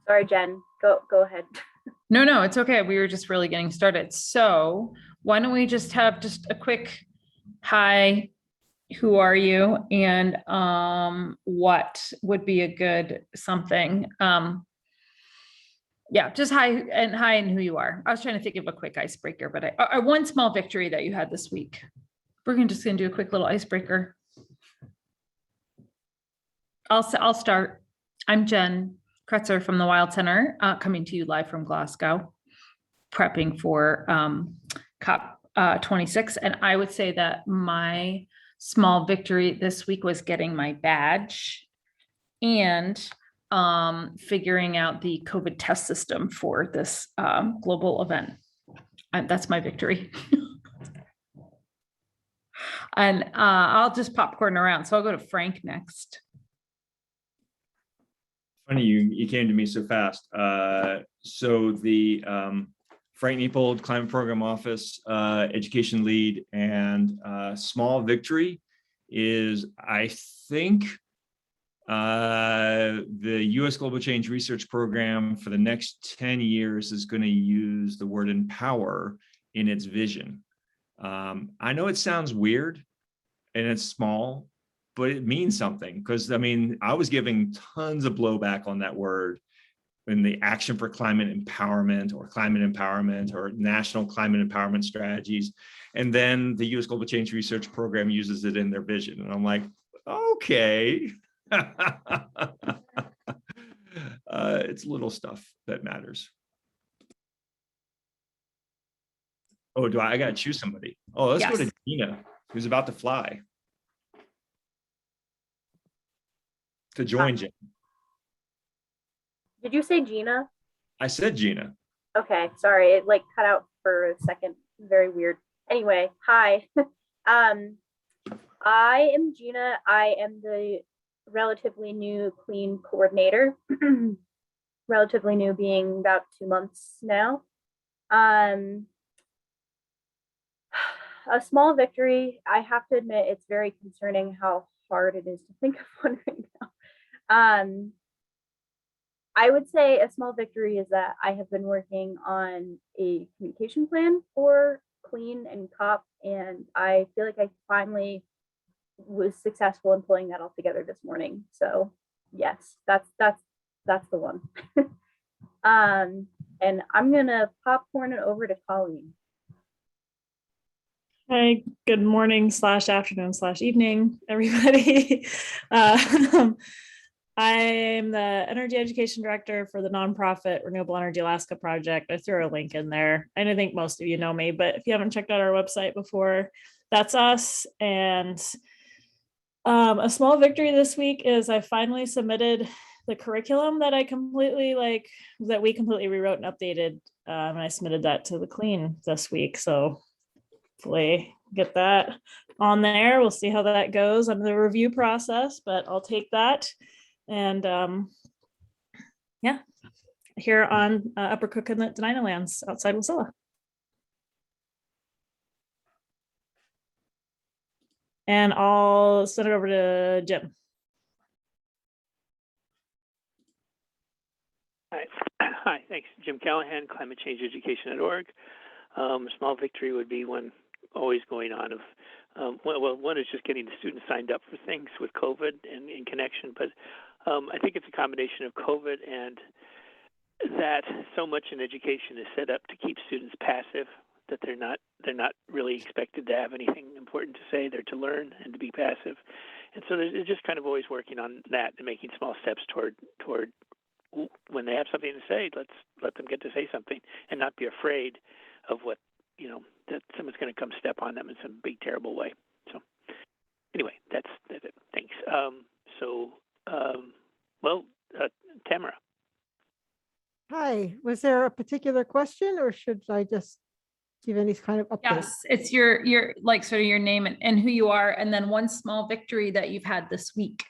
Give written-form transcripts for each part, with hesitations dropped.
Sorry, Jen, go ahead. No, it's okay. We were just really getting started. So why don't we just have just a quick hi, who are you? And what would be a good something? Yeah, just hi and who you are. I was trying to think of a quick icebreaker, but one small victory that you had this week. We're just gonna do a quick little icebreaker. I'll start. I'm Jen Kretzer from the Wild Center, coming to you live from Glasgow, prepping for COP26. And I would say that my small victory this week was getting my badge and figuring out the COVID test system for this global event. And that's my victory. And I'll just popcorn around. So I'll go to Frank next. Funny, you came to me so fast. So the Frank Niepold Climate Program Office education lead, and small victory is, I think, the U.S. Global Change Research Program for the next 10 years is going to use the word empower in its vision. I know it sounds weird and it's small, but it means something, because I mean, I was giving tons of blowback on that word in the Action for Climate Empowerment or National Climate Empowerment Strategies. And then the U.S. Global Change Research Program uses it in their vision. And I'm like, okay. It's little stuff that matters. Oh, I got to choose somebody? Oh, let's go to Gina, who's about to fly. To join Jen. Did you say Gina? I said Gina. Okay, sorry, it like cut out for a second. Very weird. Anyway, hi. I am Gina. I am the relatively new clean coordinator. Relatively new being about 2 months now. A small victory. I have to admit, it's very concerning how hard it is to think of one right now. I would say a small victory is that I have been working on a communication plan for Clean and COP, and I feel like I finally was successful in pulling that all together this morning. So yes, that's the one. And I'm gonna popcorn it over to Colleen. Hi, good morning / afternoon / evening, everybody. I'm the Energy Education Director for the nonprofit Renewable Energy Alaska Project. I threw a link in there. I think most of you know me, but if you haven't checked out our website before, that's us. And a small victory this week is I finally submitted the curriculum that we completely rewrote and updated. And I submitted that to the Clean this week. So hopefully get that on there. We'll see how that goes under the review process, but I'll take that. And yeah, here on Upper Cook and Denina lands outside Wasilla. And I'll send it over to Jim. Hi, thanks. Jim Callahan, climatechangeeducation.org. Small victory would be one always going on of, one is just getting the students signed up for things with COVID and in connection, but I think it's a combination of COVID and that so much in education is set up to keep students passive, that they're not really expected to have anything important to say. They're to learn and to be passive. And so they're just kind of always working on that and making small steps toward when they have something to say, let's let them get to say something and not be afraid of what, that someone's going to come step on them in some big, terrible way. So anyway, that's it. Thanks. Tamara. Hi, was there a particular question or should I just give any kind of update? Yes, it's your like sort of your name and who you are, and then one small victory that you've had this week.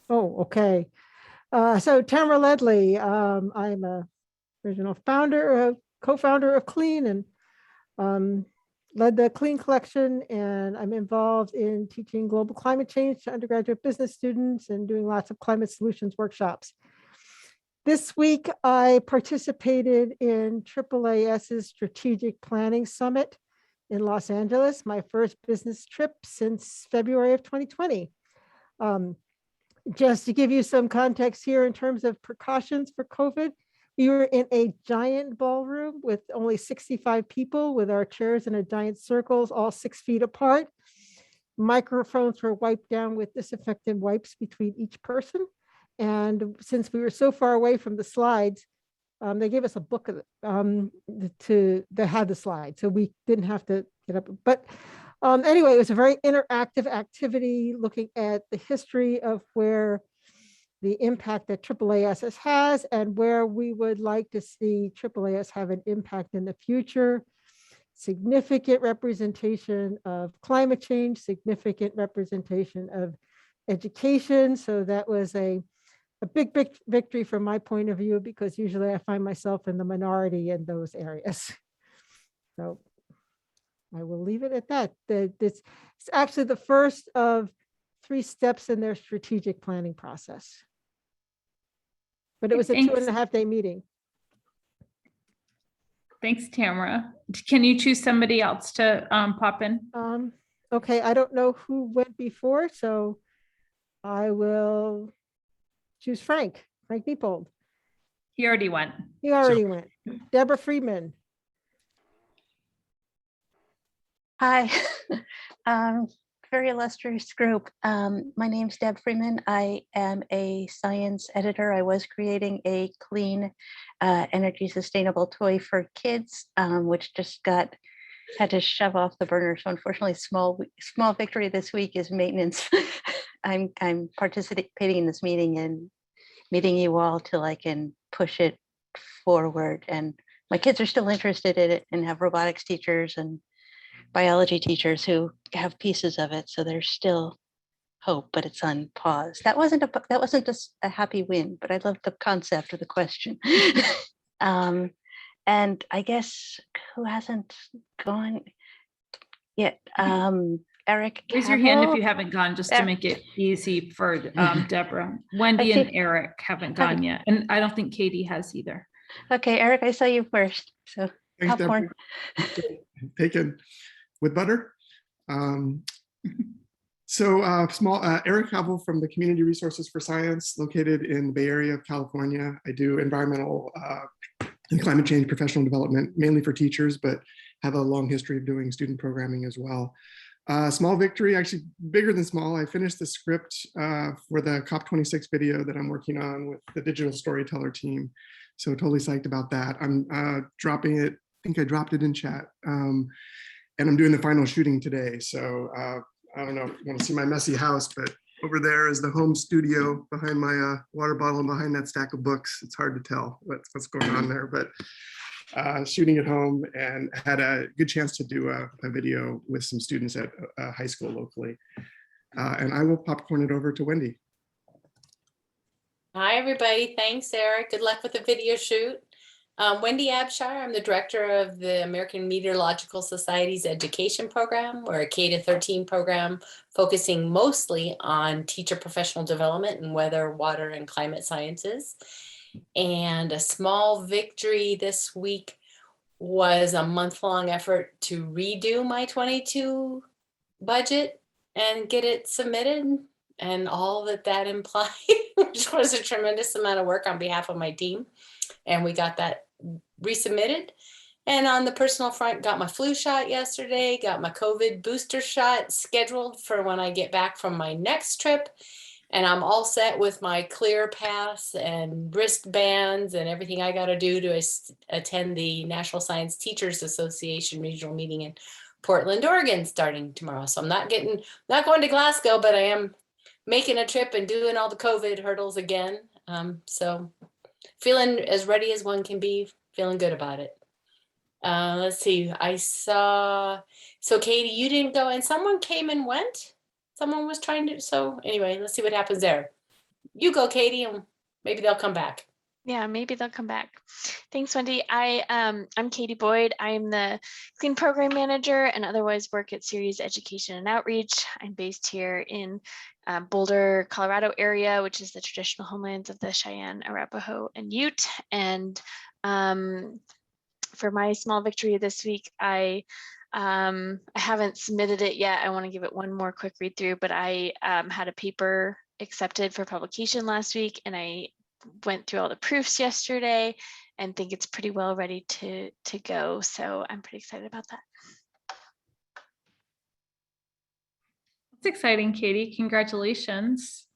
Oh, okay. So Tamara Ledley, I'm a original co-founder of Clean, and led the Clean collection, and I'm involved in teaching global climate change to undergraduate business students and doing lots of climate solutions workshops. This week, I participated in AAAS's Strategic Planning Summit in Los Angeles, my first business trip since February of 2020. Just to give you some context here in terms of precautions for COVID, we were in a giant ballroom with only 65 people with our chairs in a giant circles, all 6 feet apart. Microphones were wiped down with disinfectant wipes between each person. And since we were so far away from the slides, they gave us a book that had the slides, so we didn't have to get up. But anyway, it was a very interactive activity looking at the history of where the impact that AAAS has and where we would like to see AAAS have an impact in the future. Significant representation of climate change, significant representation of education. So that was a big victory from my point of view, because usually I find myself in the minority in those areas. So I will leave it at that. It's actually the first of 3 steps in their strategic planning process. But it was a Thanks. 2.5-day meeting. Thanks, Tamara. Can you choose somebody else to pop in? Okay, I don't know who went before, so I will choose Frank Diepold. He already went. He already went. Deborah Friedman. Hi, very illustrious group. My name's Deb Freeman. I am a science editor. I was creating a clean, energy sustainable toy for kids, which just had to shove off the burner. So unfortunately, small victory this week is maintenance. I'm participating in this meeting and meeting you all till I can push it forward. And my kids are still interested in it and have robotics teachers and biology teachers who have pieces of it. So there's still hope, but it's on pause. That wasn't just a happy win, but I love the concept of the question. And I guess who hasn't gone yet? Eric. Raise your hand if Cavill? you haven't gone, just to make it easy for Deborah. I Wendy see. and Eric haven't gone yet. And I don't think Katie has either. Okay, Eric, I saw you first. So Thanks, popcorn. Taken with butter. Eric Cavill from the Community Resources for Science, located in the Bay Area of California. I do environmental and climate change professional development, mainly for teachers, but have a long history of doing student programming as well. Small victory, actually bigger than small. I finished the script for the COP26 video that I'm working on with the digital storyteller team. So totally psyched about that. I'm dropping it, I think I dropped it in chat. And I'm doing the final shooting today. So I don't know if you want to see my messy house, but over there is the home studio behind my water bottle and behind that stack of books. It's hard to tell what's going on there, but shooting at home, and had a good chance to do a video with some students at a high school locally. And I will popcorn it over to Wendy. Hi, everybody. Thanks, Eric. Good luck with the video shoot. Wendy Abshire. I'm the director of the American Meteorological Society's education program. We're a K-13 program focusing mostly on teacher professional development in weather, water, and climate sciences. And a small victory this week was a month-long effort to redo my 22 budget and get it submitted, and all that implied, which was a tremendous amount of work on behalf of my team. And we got that resubmitted. And on the personal front, got my flu shot yesterday, got my COVID booster shot scheduled for when I get back from my next trip. And I'm all set with my clear pass and wristbands and everything I got to do to attend the National Science Teachers Association regional meeting in Portland, Oregon, starting tomorrow. So I'm not going to Glasgow, but I am making a trip and doing all the COVID hurdles again. So feeling as ready as one can be, feeling good about it. Let's see. So Katie, you didn't go, and someone came and went. Someone was trying to, so anyway, let's see what happens there. You go, Katie, and maybe they'll come back. Yeah, maybe they'll come back. Thanks, Wendy. I'm Katie Boyd. I'm the Clean Program Manager and otherwise work at Ceres Education and Outreach. I'm based here in Boulder, Colorado area, which is the traditional homelands of the Cheyenne, Arapaho, and Ute. And for my small victory this week, I haven't submitted it yet. I want to give it one more quick read through, but I had a paper accepted for publication last week, and I went through all the proofs yesterday and think it's pretty well ready to go. So I'm pretty excited about that. It's exciting, Katie. Congratulations.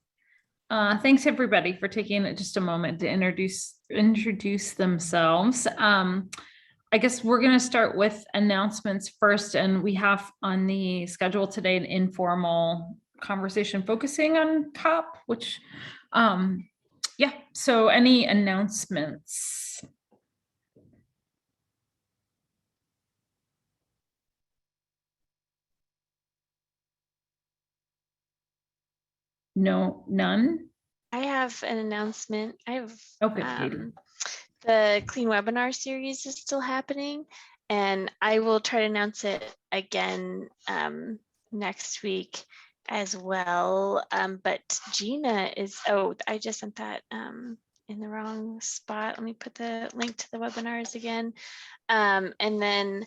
Thanks everybody for taking just a moment to introduce themselves. I guess we're going to start with announcements first, and we have on the schedule today an informal conversation focusing on COP, which yeah, so any announcements? No, none? I have an announcement. I have Okay, Katie. the Clean Webinar series is still happening, and I will try to announce it again next week as well. But Gina is, oh, I just sent that in the wrong spot. Let me put the link to the webinars again. And then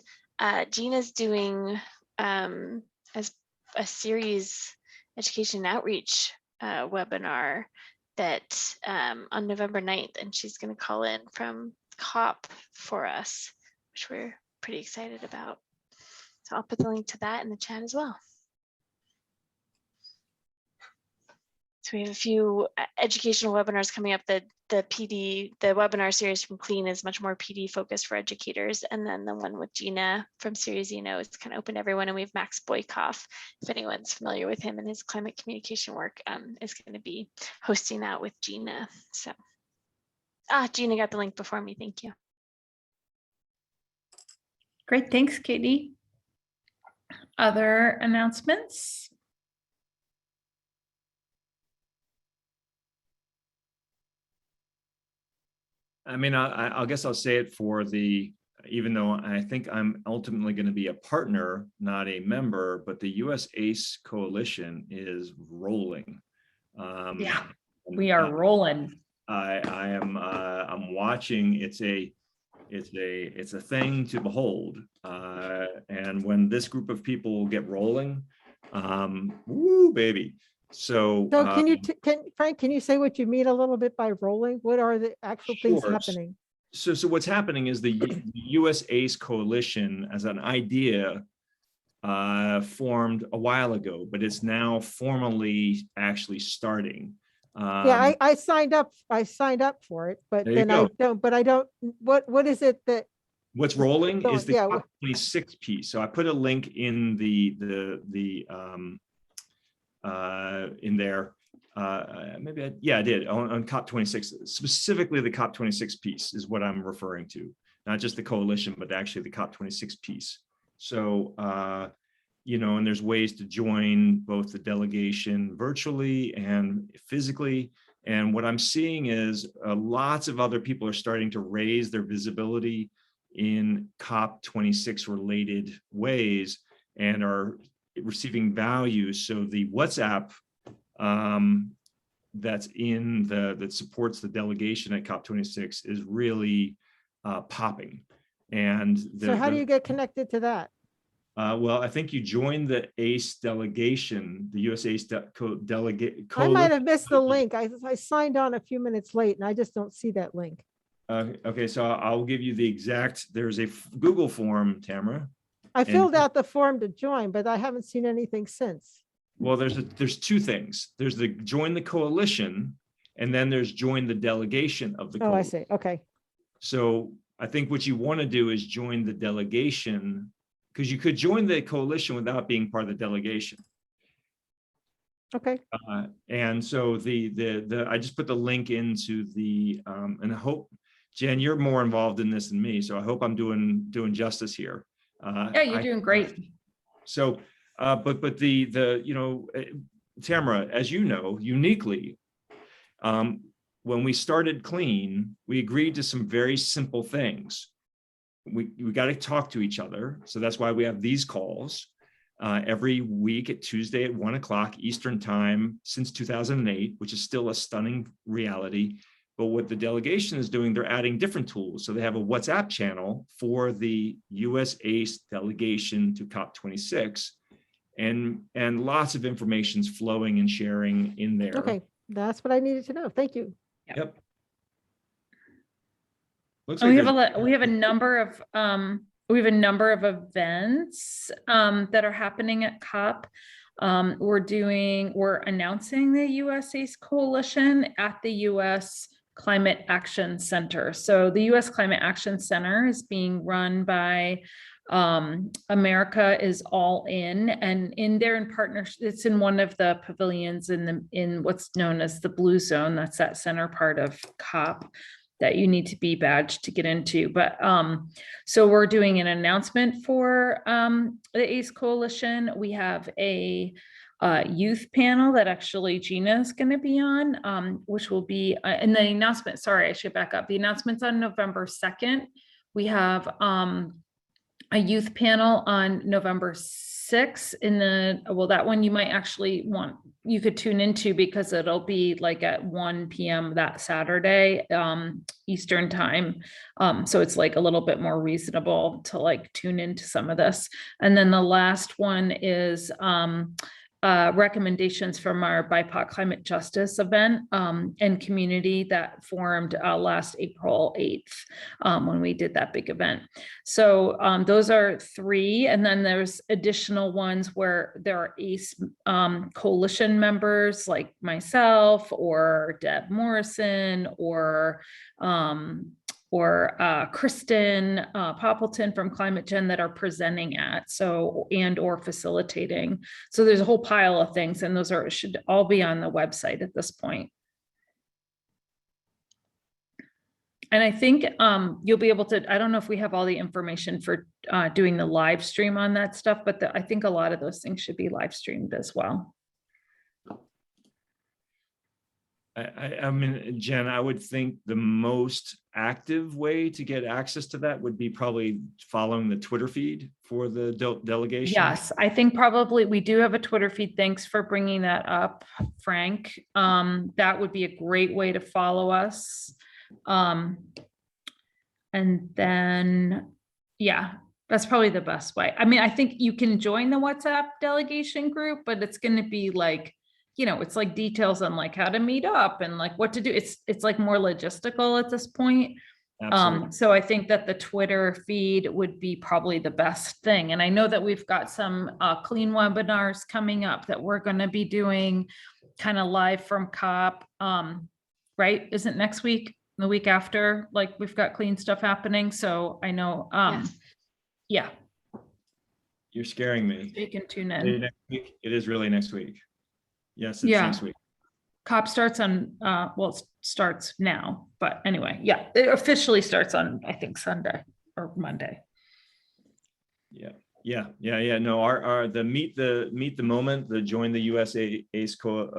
Gina's doing as a series education outreach webinar that on November 9th, and she's going to call in from COP for us, which we're pretty excited about. So I'll put the link to that in the chat as well. So we have a few educational webinars coming up. The webinar series from Clean is much more PD focused for educators. And then the one with Gina from Series Eno is kind of open to everyone. And we have Max Boykoff, if anyone's familiar with him and his climate communication work, is going to be hosting that with Gina. So, Gina got the link before me. Thank you. Great, thanks, Katie. Other announcements? I mean, I guess I'll say it for the, even though I think I'm ultimately going to be a partner, not a member, but the US ACE coalition is rolling. Yeah, we are rolling. I am I'm watching. It's a thing to behold. And when this group of people get rolling, woo, baby. So Frank, can you say what you mean a little bit by rolling? What are the actual things Sure. happening? So what's happening is the US ACE coalition as an idea formed a while ago, but it's now formally actually starting. Yeah, I signed up for it, but then I don't, what is it that? What's rolling is the Yeah. COP26 piece. So I put a link in the in there. Maybe I did on COP26. Specifically, the COP26 piece is what I'm referring to, not just the coalition, but actually the COP26 piece. So, you know, and there's ways to join both the delegation virtually and physically. And what I'm seeing is lots of other people are starting to raise their visibility in COP26 related ways and are receiving value. So the WhatsApp that's that supports the delegation at COP26 is really popping. And so how do you get connected to that? Well, I think you joined the ACE delegation, the US ACE delegate. I might have missed the link. I signed on a few minutes late and I just don't see that link. Okay, so I'll give you the exact, there's a Google form, Tamara. I filled out the form to join, but I haven't seen anything since. Well, there's two things. There's the join the coalition, and then there's join the delegation of the coalition. Oh, I see. Okay. So I think what you want to do is join the delegation, because you could join the coalition without being part of the delegation. Okay. And so I just put the link into the and I hope, Jen, you're more involved in this than me, so I hope I'm doing justice here. Yeah, you're doing great. So, but the you know, Tamara, as you know, uniquely, when we started Clean, we agreed to some very simple things. We got to talk to each other. So that's why we have these calls every week at Tuesday at 1 o'clock Eastern time since 2008, which is still a stunning reality. But what the delegation is doing, they're adding different tools. So they have a WhatsApp channel for the US ACE delegation to COP26, and lots of information's flowing and sharing in there. Okay, that's what I needed to know. Thank you. Yep. Looks And like we have a number of events that are happening at COP. We're announcing the US ACE Coalition at the US Climate Action Center. So the US Climate Action Center is being run by America is All In, and in there in partnership, it's in one of the pavilions in what's known as the Blue Zone. That's that center part of COP that you need to be badged to get into. But so we're doing an announcement for the ACE Coalition. We have a youth panel that actually Gina is going to be on, which will be, and the announcement, sorry, I should back up. The announcement's on November 2nd. We have a youth panel on November 6th well, that one you might actually you could tune into because it'll be like at 1 p.m. that Saturday, Eastern time. So it's like a little bit more reasonable to like tune into some of this. And then the last one is recommendations from our BIPOC climate justice event and community that formed last April 8th when we did that big event. So those are 3. And then there's additional ones where there are ACE coalition members like myself or Deb Morrison or Kristen Poppleton from Climate Gen that are presenting at, or facilitating. So there's a whole pile of things, and those should all be on the website at this point. And I think you'll be able to, I don't know if we have all the information for doing the live stream on that stuff, but I think a lot of those things should be live streamed as well. I mean, Jen, I would think the most active way to get access to that would be probably following the Twitter feed for the delegation. Yes, I think probably we do have a Twitter feed. Thanks for bringing that up, Frank. That would be a great way to follow us. And then, yeah, that's probably the best way. I mean, I think you can join the WhatsApp delegation group, but it's going to be like, it's like details on like how to meet up and like what to do. It's like more logistical at this point. Absolutely. So I think that the Twitter feed would be probably the best thing. And I know that we've got some clean webinars coming up that we're going to be doing kind of live from COP, right? Isn't next week, the week after, like we've got clean stuff happening. So I know, yeah. You're scaring me. You can tune in. It is really next week. Yes, it's next week. COP starts on, well, it starts now, but anyway, yeah, it officially starts on, I think, Sunday or Monday. Yeah. No, our the meet the moment, the join the USA ACE for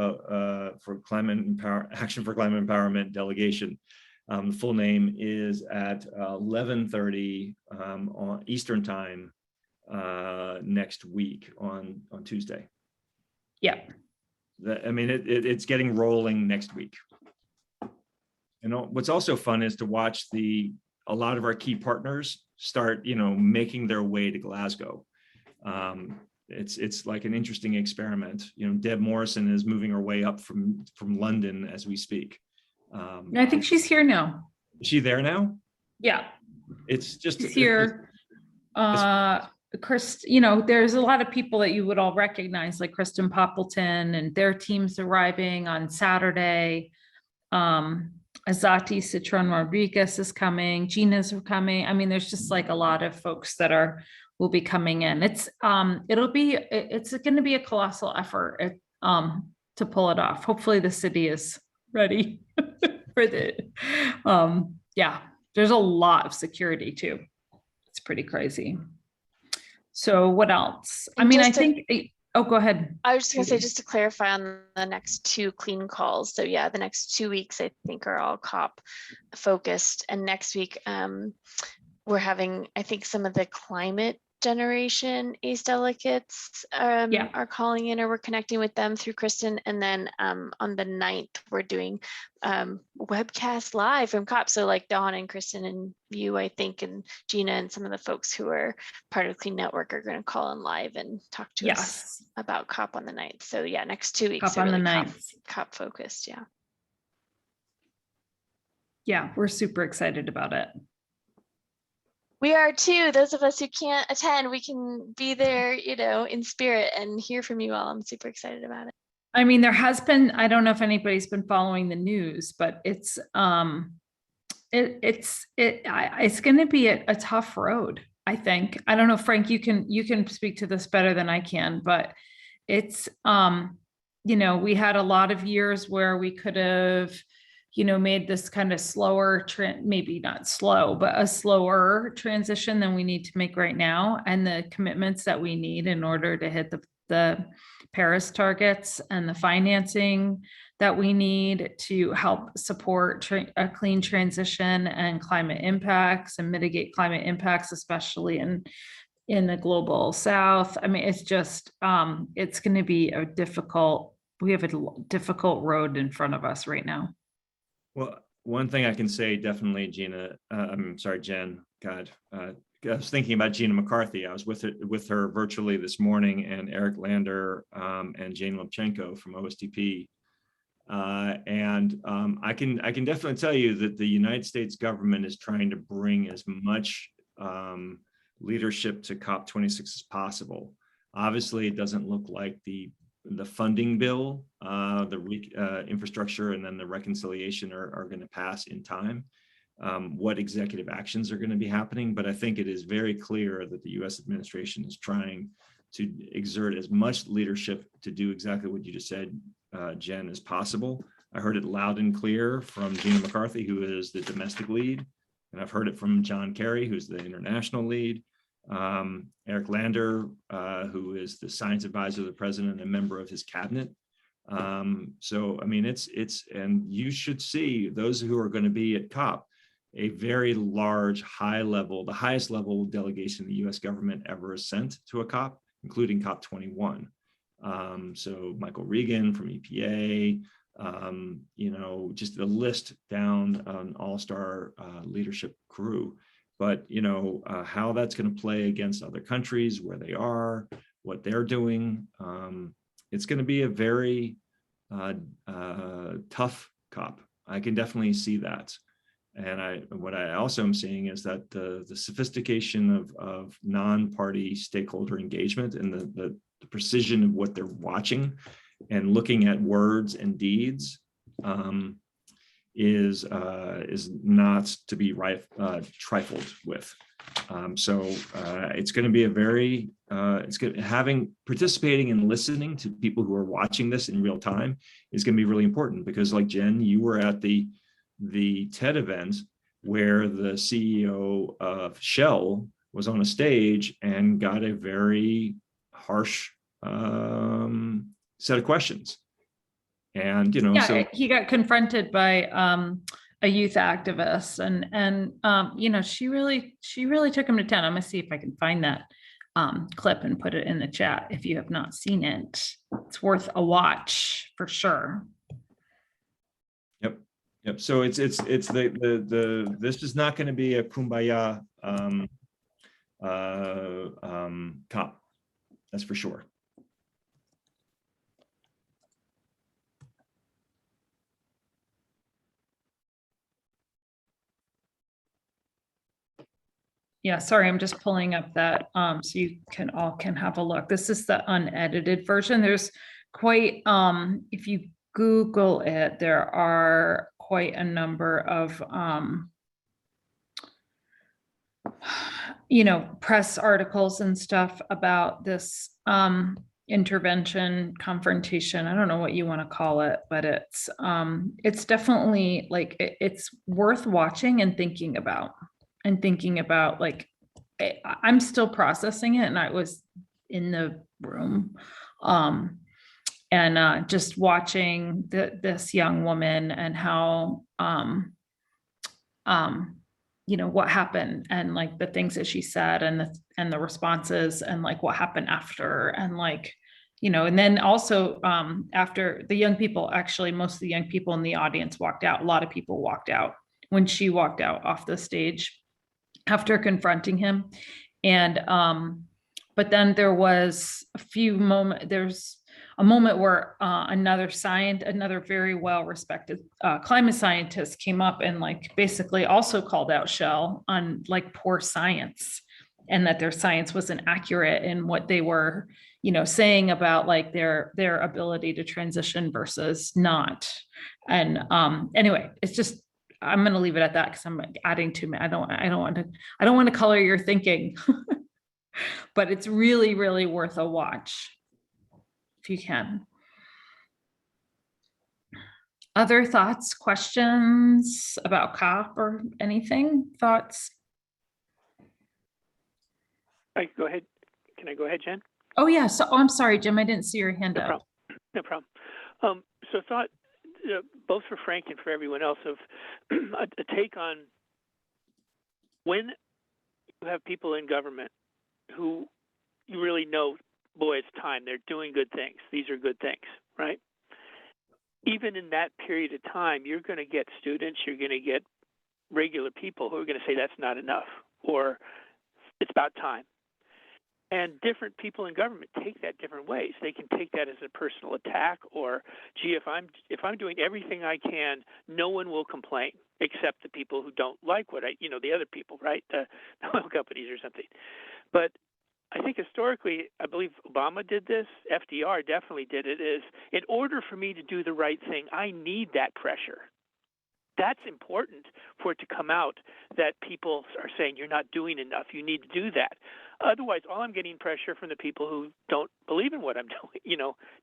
Action for Climate Empowerment delegation. The full name is at 11:30 on Eastern time next week on Tuesday. Yeah. I mean, it's getting rolling next week. And what's also fun is to watch a lot of our key partners start, making their way to Glasgow. It's like an interesting experiment. Deb Morrison is moving her way up from London as we speak. I think she's here now. Is she there now? Yeah. It's just she's here. Chris, there's a lot of people that you would all recognize, like Kristen Poppleton, and their team's arriving on Saturday. Azati Citron Rodriguez is coming. Gina's coming. I mean, there's just like a lot of folks that will be coming in. It's going to be a colossal effort to pull it off. Hopefully the city is ready for there's a lot of security too. It's pretty crazy. So what else? I mean, I think, Oh, go ahead. I was just gonna say, Judy. just to clarify on the next 2 clean calls. So yeah, the next 2 weeks I think are all COP focused, and next week we're having, I think, some of the climate generation ACE delegates Yeah. are calling in, or we're connecting with them through Kristen. And then on the 9th, we're doing webcast live from COP. So like Dawn and Kristen and you, I think, and Gina and some of the folks who are part of Clean Network are going to call in live and talk to us Yes. about COP on the 9th. So yeah, next 2 weeks COP are on the really 9th. COP focused. Yeah. Yeah, we're super excited about it. We are too. Those of us who can't attend, we can be there, in spirit and hear from you all. I'm super excited about it. I mean, there has been, I don't know if anybody's been following the news, but it's going to be a tough road, I think. I don't know, Frank, you can speak to this better than I can, but it's we had a lot of years where we could have made this kind of slower maybe not slow, but a slower transition than we need to make right now. And the commitments that we need in order to hit the Paris targets and the financing that we need to help support a clean transition and climate impacts and mitigate climate impacts, especially in the global South. I mean, it's just, it's going to be we have a difficult road in front of us right now. Well, one thing I can say definitely, Gina, I'm sorry, Jen, God, I was thinking about Gina McCarthy. I was with her virtually this morning, and Eric Lander and Jane Lubchenco from OSTP. I can definitely tell you that the United States government is trying to bring as much leadership to COP26 as possible. Obviously, it doesn't look like the funding bill, the infrastructure, and then the reconciliation are going to pass in time. What executive actions are going to be happening, but I think it is very clear that the U.S. administration is trying to exert as much leadership to do exactly what you just said, Jen, as possible. I heard it loud and clear from Gina McCarthy, who is the domestic lead, and I've heard it from John Kerry, who's the international lead. Eric Lander, who is the science advisor of the president and a member of his cabinet. So, I mean, and you should see those who are going to be at COP, a very large, the highest level delegation the US government ever sent to a COP, including COP21. So Michael Regan from EPA, just the list down an all-star leadership crew. But, how that's going to play against other countries, where they are, what they're doing, it's going to be a very tough COP. I can definitely see that. And what I also am seeing is that the sophistication of non-party stakeholder engagement and the precision of what they're watching and looking at words and deeds is not to be trifled with. So it's going to be a very participating and listening to people who are watching this in real time is going to be really important, because like Jen, you were at the TED event where the CEO of Shell was on a stage and got a very harsh set of questions. And, so he got confronted by a youth activist, and she really took him to town. I'm gonna see if I can find that clip and put it in the chat. If you have not seen it, it's worth a watch for sure. Yep. So it's the this is not going to be a kumbaya COP. That's for sure. Yeah, sorry, I'm just pulling up that so you can have a look. This is the unedited version. There's quite if you Google it, there are quite a number of press articles and stuff about this intervention, confrontation. I don't know what you want to call it, but it's definitely like it's worth watching and thinking about. Like I'm still processing it, and I was in the room And just watching this young woman and how, what happened and like the things that she said and the responses and like what happened after and like, and then also after the young people, actually, most of the young people in the audience walked out. A lot of people walked out when she walked out off the stage after confronting him. And, but then there was there's a moment where another very well-respected climate scientist came up and like basically also called out Shell on like poor science and that their science wasn't accurate in what they were, saying about like their ability to transition versus not. And anyway, it's just, I'm going to leave it at that because I'm adding too many. I don't want to color your thinking, but it's really, really worth a watch if you can. Other thoughts, questions about COP or anything? Thoughts? Go ahead. Can I go ahead, Jen? Oh yeah. So I'm sorry, Jim. I didn't see your hand up. No problem. So thought both for Frank and for everyone else of a take on when you have people in government who you really know, boy, it's time. They're doing good things. These are good things, right? Even in that period of time, you're going to get students, you're going to get regular people who are going to say that's not enough or it's about time. And different people in government take that different ways. They can take that as a personal attack or, gee, if I'm doing everything I can, no one will complain except the people who don't like what the other people, right? The oil companies or something. But I think historically, I believe Obama did this, FDR definitely did it, is in order for me to do the right thing, I need that pressure. That's important for it to come out that people are saying you're not doing enough, you need to do that. Otherwise, all I'm getting pressure from the people who don't believe in what I'm doing. Do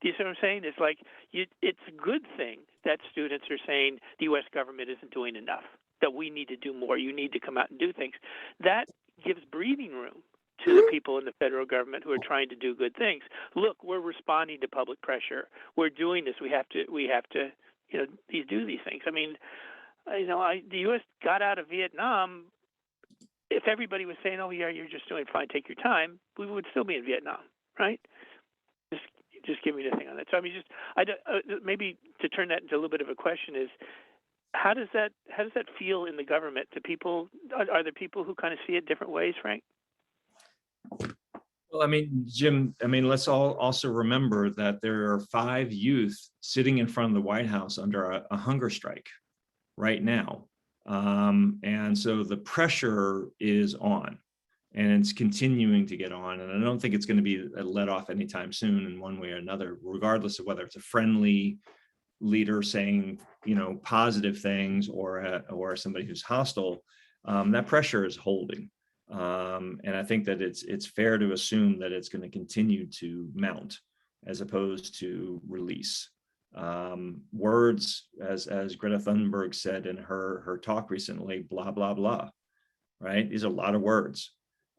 you see what I'm saying? It's like it's a good thing that students are saying the U.S. government isn't doing enough, that we need to do more, you need to come out and do things. That gives breathing room to the people in the federal government who are trying to do good things. Look, we're responding to public pressure. We're doing this. We have to do these things. I mean, the U.S. got out of Vietnam. If everybody was saying, "Oh yeah, you're just doing fine, take your time," we would still be in Vietnam, right? Just give me the thing on that. So I mean, maybe to turn that into a little bit of a question is, how does that feel in the government? Do people are there people who kind of see it different ways, Frank? Well, I mean, Jim, let's all also remember that there are 5 youth sitting in front of the White House under a hunger strike right now. And so the pressure is on and it's continuing to get on. And I don't think it's going to be let off anytime soon in one way or another, regardless of whether it's a friendly leader saying, positive things or somebody who's hostile. That pressure is holding. And I think that it's fair to assume that it's going to continue to mount as opposed to release. Words, as Greta Thunberg said in her talk recently, blah, blah, blah, right? These are a lot of words.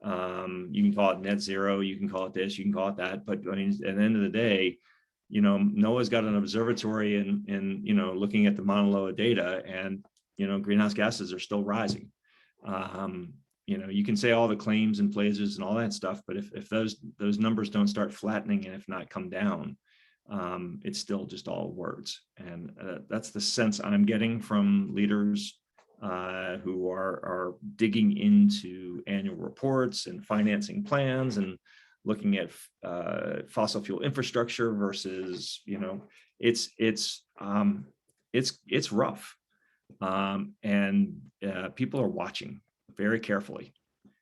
You can call it net zero, you can call it this, you can call it that. But I mean, at the end of the day, NOAA's got an observatory and looking at the Mauna Loa data and, greenhouse gases are still rising. You can say all the claims and pledges and all that stuff, but if those numbers don't start flattening and if not come down, it's still just all words. And that's the sense I'm getting from leaders who are digging into annual reports and financing plans and looking at fossil fuel infrastructure versus, it's rough. And people are watching very carefully.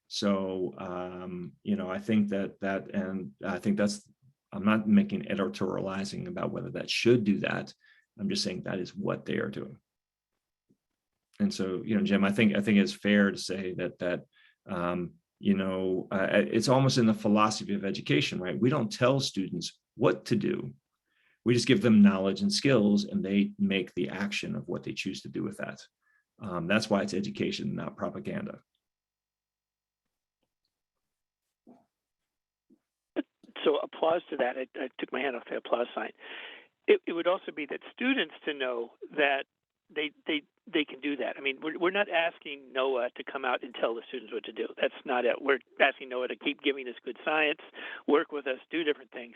So, I think and I think I'm not making editorializing about whether that should do that. I'm just saying that is what they are doing. And so, Jim, I think it's fair to say that it's almost in the philosophy of education, right? We don't tell students what to do. We just give them knowledge and skills and they make the action of what they choose to do with that. That's why it's education, not propaganda. So applause to that. I took my hand off the applause sign. It would also be that students to know that they can do that. I mean, we're not asking NOAA to come out and tell the students what to do. That's not it. We're asking NOAA to keep giving us good science, work with us, do different things.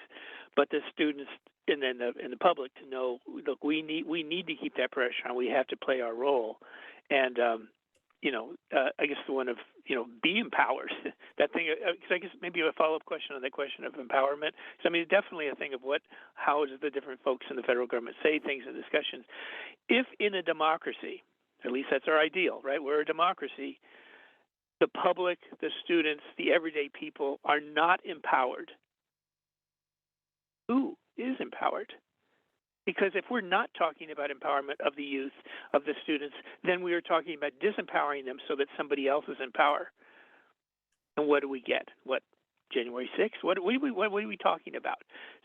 But the students and then the public to know, look, we need to keep that pressure on. We have to play our role, and I guess the one of be empowered. That thing, because I guess maybe a follow-up question on that question of empowerment. Because I mean, it's definitely a thing of how does the different folks in the federal government say things in discussions. If in a democracy, at least that's our ideal, right? We're a democracy. The public, the students, the everyday people are not empowered. Who is empowered? Because if we're not talking about empowerment of the youth, of the students, then we are talking about disempowering them so that somebody else is in power. And what do we get? What, January 6th? What are we talking about?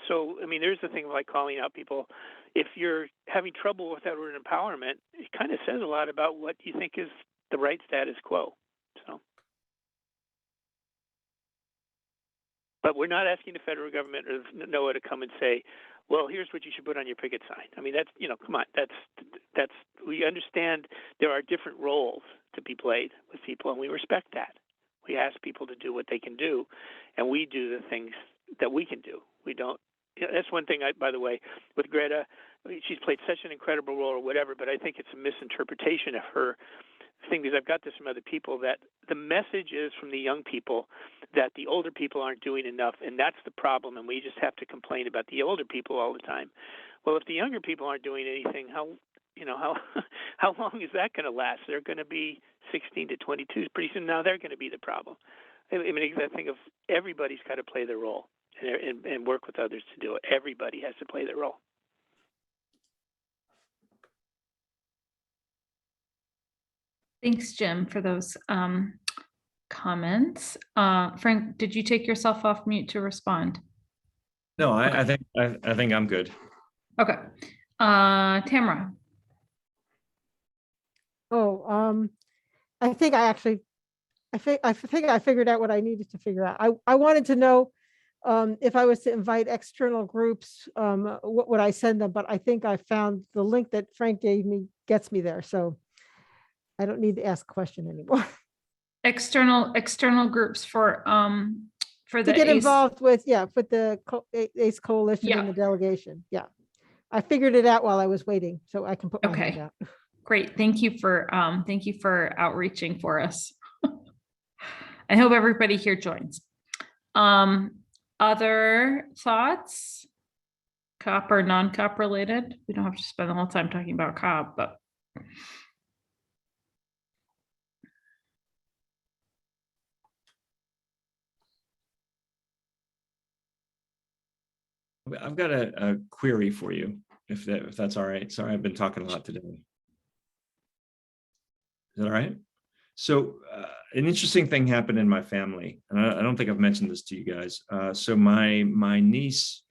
So, I mean, there's the thing of like calling out people. If you're having trouble with that word empowerment, it kind of says a lot about what you think is the right status quo. So, but we're not asking the federal government or NOAA to come and say, well, here's what you should put on your picket sign. I mean, that's, come on, that's, we understand there are different roles to be played with people, and we respect that. We ask people to do what they can do, and we do the things that we can do. We don't, that's one thing, by the way, with Greta, I mean, she's played such an incredible role or whatever, but I think it's a misinterpretation of her thing, because I've got this from other people, that the message is from the young people that the older people aren't doing enough, and that's the problem, and we just have to complain about the older people all the time. Well, if the younger people aren't doing anything, how long is that going to last? They're going to be 16 to 22 pretty soon. Now they're going to be the problem. I mean, I think of everybody's got to play their role and work with others to do it. Everybody has to play their role. Thanks, Jim, for those comments. Frank, did you take yourself off mute to respond? No, I Okay. think I'm good. Okay. Tamara. Oh, I think I figured out what I needed to figure out. I wanted to know if I was to invite external groups, what would I send them? But I think I found the link that Frank gave me gets me there. So I don't need to ask a question anymore. External groups for To the get ACE. involved with the ACE Coalition and the delegation. Yeah. I figured it out while I was waiting, so I can put my hand out. Great. Thank you for outreaching for us. I hope everybody here joins. Other thoughts? COP or non-COP related? We don't have to spend the whole time talking about COP, but I've got a query for you, if that's all right. Sorry, I've been talking a lot today. Is that all right? So an interesting thing happened in my family, and I don't think I've mentioned this to you guys. So my niece,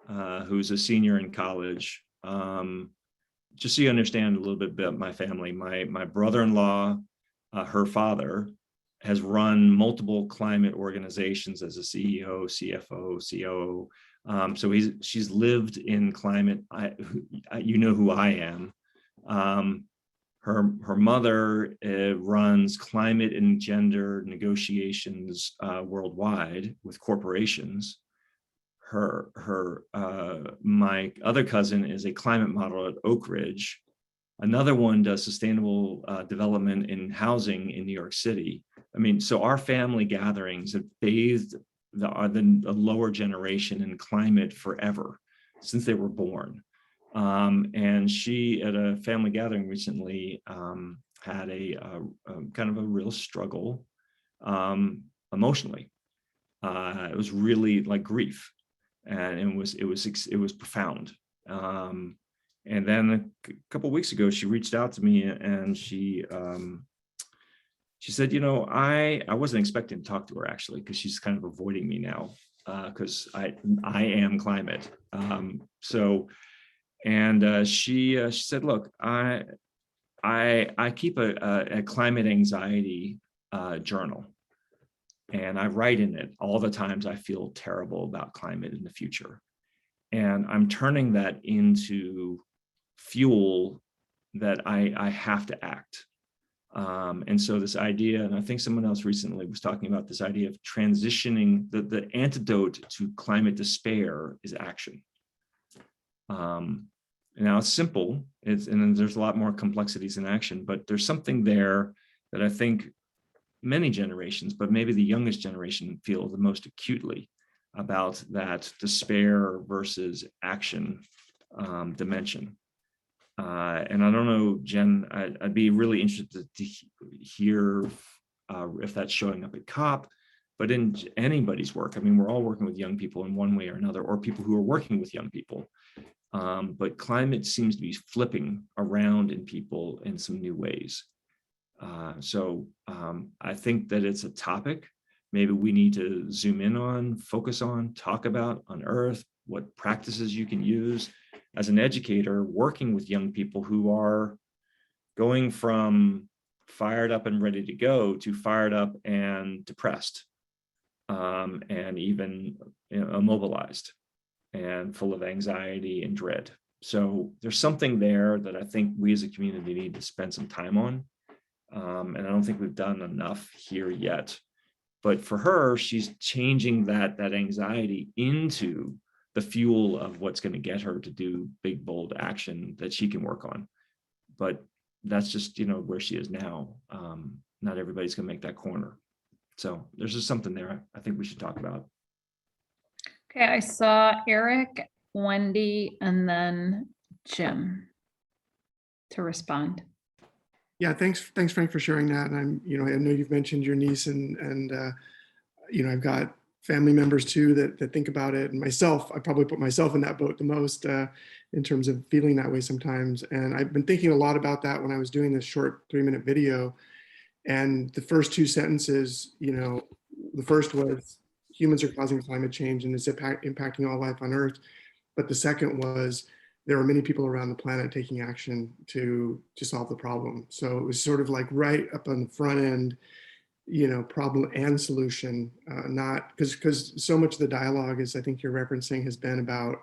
who's a senior in college, just so you understand a little bit about my family, my brother-in-law, her father, has run multiple climate organizations as a CEO, CFO, COO. So she's lived in climate. You know who I am. Her mother runs climate and gender negotiations worldwide with corporations. My other cousin is a climate model at Oak Ridge. Another one does sustainable development in housing in New York City. I mean, so our family gatherings have bathed the lower generation in climate forever, since they were born. And she, at a family gathering recently, had a kind of a real struggle emotionally. It was really like grief, and it was profound. And then a couple of weeks ago, she reached out to me, and she said, I wasn't expecting to talk to her, actually, because she's kind of avoiding me now, because I am climate. She said, look, I keep a climate anxiety journal. And I write in it all the times I feel terrible about climate in the future. And I'm turning that into fuel that I have to act. And so this idea, and I think someone else recently was talking about this idea of transitioning, the antidote to climate despair is action. Now it's simple, and then there's a lot more complexities in action, but there's something there that I think many generations, but maybe the youngest generation feel the most acutely about that despair versus action dimension. And I don't know, Jen, I'd be really interested to hear if that's showing up at COP, but in anybody's work. I mean, we're all working with young people in one way or another, or people who are working with young people. But climate seems to be flipping around in people in some new ways. So I think that it's a topic maybe we need to zoom in on, focus on, talk about, unearth what practices you can use as an educator working with young people who are going from fired up and ready to go to fired up and depressed, and even immobilized and full of anxiety and dread. So there's something there that I think we as a community need to spend some time on. And I don't think we've done enough here yet. But for her, she's changing that anxiety into the fuel of what's going to get her to do big, bold action that she can work on. But that's just, where she is now. Not everybody's going to make that corner. So there's just something there I think we should talk about. Okay, I saw Eric, Wendy, and then Jim to respond. Yeah, thanks, Frank, for sharing that. And I know you've mentioned your niece, and I've got family members too that think about it. And myself, I probably put myself in that boat the most in terms of feeling that way sometimes. And I've been thinking a lot about that when I was doing this short 3-minute video. And the first 2 sentences, the first was humans are causing climate change and it's impacting all life on Earth. But the second was there are many people around the planet taking action to solve the problem. So it was sort of like right up on the front end, problem and solution, not because so much of the dialogue, as I think you're referencing, has been about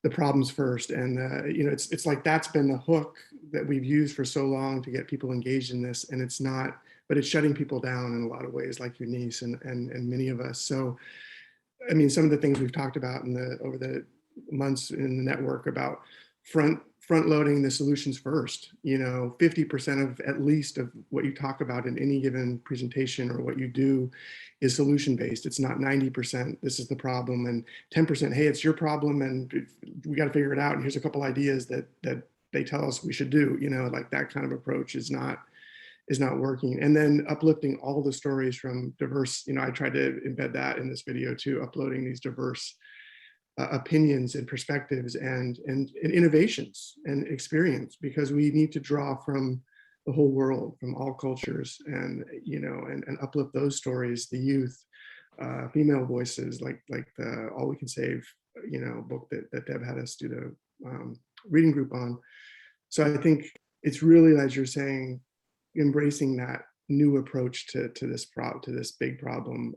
the problems first. And, it's like that's been the hook that we've used for so long to get people engaged in this. And it's not, but it's shutting people down in a lot of ways, like your niece and many of us. So, I mean, some of the things we've talked about over the months in the network about front loading the solutions first, 50% of at least of what you talk about in any given presentation or what you do is solution based. It's not 90%, this is the problem, and 10%, hey, it's your problem and we got to figure it out. And here's a couple ideas that they tell us we should do, like that kind of approach is not working. And then uplifting all the stories from diverse, I tried to embed that in this video too, uploading these diverse opinions and perspectives and innovations and experience, because we need to draw from the whole world, from all cultures, and and uplift those stories, the youth, female voices, like the All We Can Save book that Deb had us do the reading group on. So I think it's really, as you're saying, embracing that new approach to this big problem.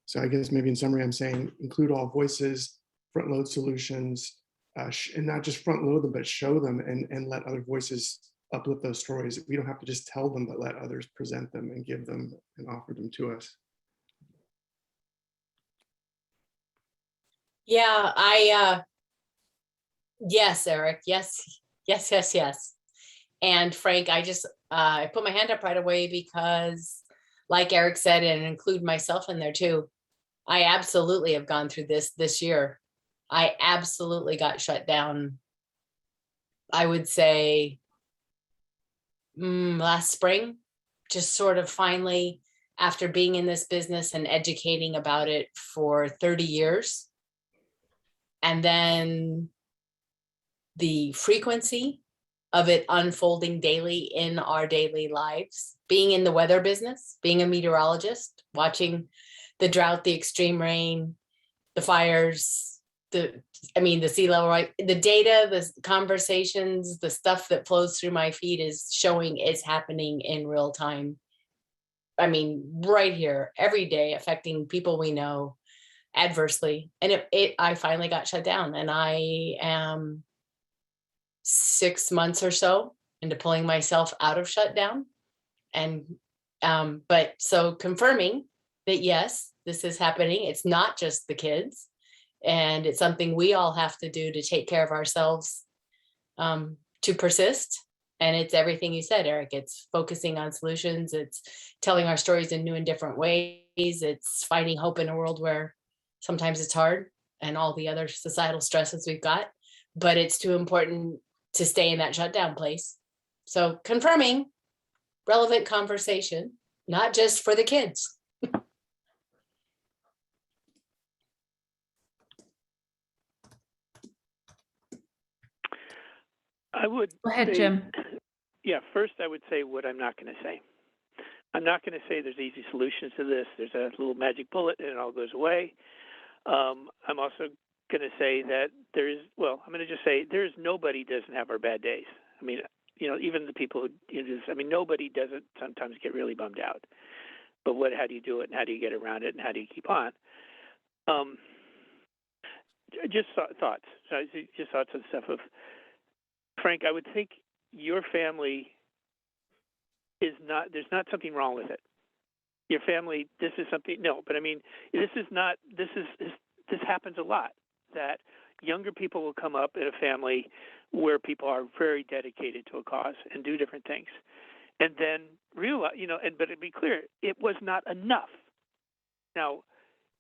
So I guess maybe in summary, I'm saying include all voices, front load solutions, and not just front load them, but show them and let other voices uplift those stories. We don't have to just tell them, but let others present them and give them and offer them to us. Yeah, yes, Eric, yes. And Frank, I put my hand up right away because, like Eric said, and include myself in there too, I absolutely have gone through this year. I absolutely got shut down, I would say, last spring, just sort of finally, after being in this business and educating about it for 30 years. And then the frequency of it unfolding daily in our daily lives, being in the weather business, being a meteorologist, watching the drought, the extreme rain, the fires, the sea level, right? The data, the conversations, the stuff that flows through my feed is showing it's happening in real time. I mean, right here, every day, affecting people we know adversely. And I finally got shut down, and I am 6 months or so into pulling myself out of shutdown. And but so confirming that yes, this is happening. It's not just the kids, and it's something we all have to do to take care of ourselves, to persist. And it's everything you said, Eric. It's focusing on solutions. It's telling our stories in new and different ways. It's finding hope in a world where sometimes it's hard, and all the other societal stresses we've got, but it's too important to stay in that shutdown place. So confirming relevant conversation, not just for the kids. I would Go ahead, say, Jim. yeah, first I would say what I'm not going to say. I'm not going to say there's easy solutions to this. There's a little magic bullet and it all goes away. I'm also going to say that I'm going to just say nobody doesn't have our bad days. I mean, even the people who, nobody doesn't sometimes get really bummed out. But how do you do it, and how do you get around it, and how do you keep on? Just thoughts. Just thoughts on stuff of, Frank, I would think your family there's not something wrong with it. Your family, this is something, no, but I mean, this happens a lot, that younger people will come up in a family where people are very dedicated to a cause and do different things. And then realize, but to be clear, it was not enough. Now,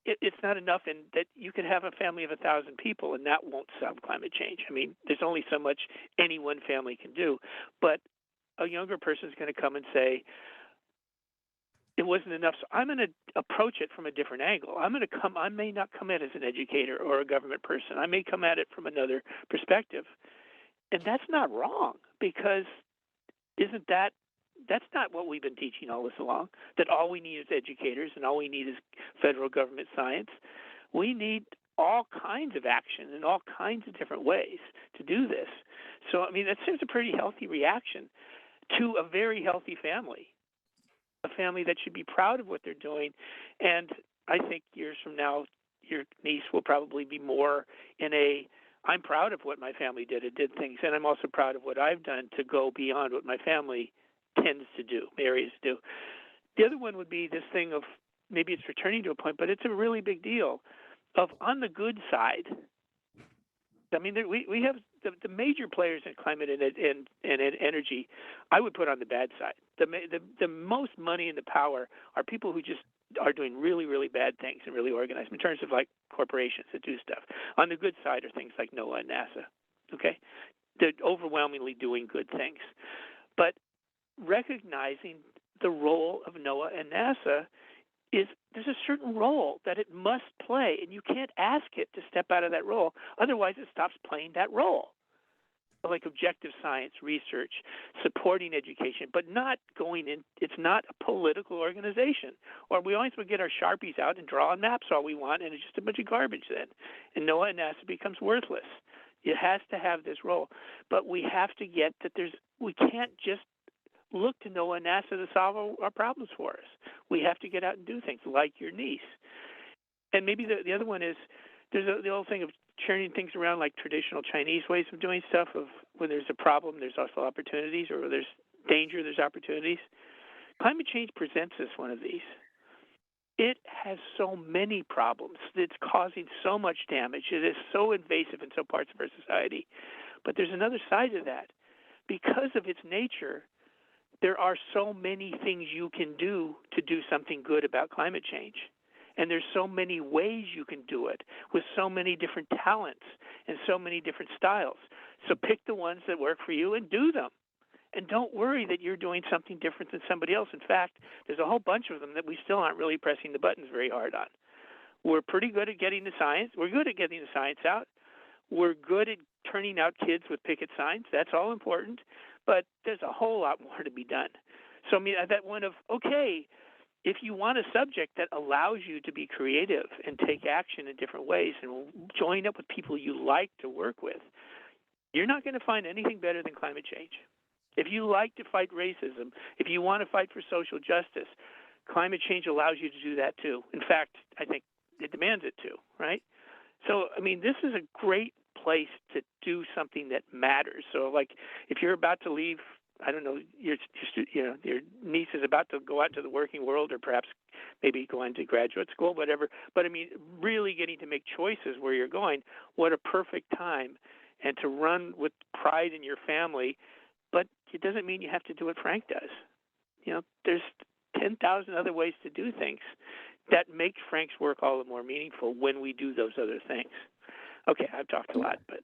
it's not enough in that you could have a family of 1,000 people and that won't solve climate change. I mean, there's only so much any one family can do. But a younger person is going to come and say, it wasn't enough, so I'm going to approach it from a different angle. I may not come at it as an educator or a government person. I may come at it from another perspective. And that's not wrong, because that's not what we've been teaching all this along, that all we need is educators and all we need is federal government science. We need all kinds of action in all kinds of different ways to do this. So, I mean, that seems a pretty healthy reaction to a very healthy family, a family that should be proud of what they're doing. And I think years from now, your niece will probably be more in I'm proud of what my family did. It did things. And I'm also proud of what I've done to go beyond what my family tends to do, areas do. The other one would be this thing of, maybe it's returning to a point, but it's a really big deal of, on the good side, I mean, we have the major players in climate and energy. I would put on the bad side. The most money and the power are people who just are doing really, really bad things and really organized in terms of like corporations that do stuff. On the good side are things like NOAA and NASA. Okay, they're overwhelmingly doing good things, but recognizing the role of NOAA and NASA is there's a certain role that it must play, and you can't ask it to step out of that role. Otherwise, it stops playing that role. Like objective science, research, supporting education, but not going in. It's not a political organization. Or we always would get our Sharpies out and draw on maps all we want, and it's just a bunch of garbage then. And NOAA and NASA becomes worthless. It has to have this role. But we have to get that we can't just look to NOAA and NASA to solve our problems for us. We have to get out and do things like your niece. And maybe the other one is there's the whole thing of turning things around, like traditional Chinese ways of doing stuff, of when there's a problem, there's also opportunities, or there's danger, there's opportunities. Climate change presents us one of these. It has so many problems. It's causing so much damage. It is so invasive in some parts of our society. But there's another side to that. Because of its nature, there are so many things you can do to do something good about climate change. And there's so many ways you can do it with so many different talents and so many different styles. So pick the ones that work for you and do them. And don't worry that you're doing something different than somebody else. In fact, there's a whole bunch of them that we still aren't really pressing the buttons very hard on. We're pretty good at getting the science. We're good at getting the science out. We're good at turning out kids with picket signs. That's all important. But there's a whole lot more to be done. So, I mean, that one of, okay, if you want a subject that allows you to be creative and take action in different ways and join up with people you like to work with, you're not going to find anything better than climate change. If you like to fight racism, if you want to fight for social justice, climate change allows you to do that too. In fact, I think it demands it too, right? So, I mean, this is a great place to do something that matters. So, like, if you're about to leave, I don't know, your niece is about to go out to the working world, or perhaps maybe go into graduate school, whatever. But I mean, really getting to make choices where you're going. What a perfect time, and to run with pride in your family. But it doesn't mean you have to do what Frank does. You know, there's 10,000 other ways to do things that make Frank's work all the more meaningful when we do those other things. Okay, I've talked a lot, but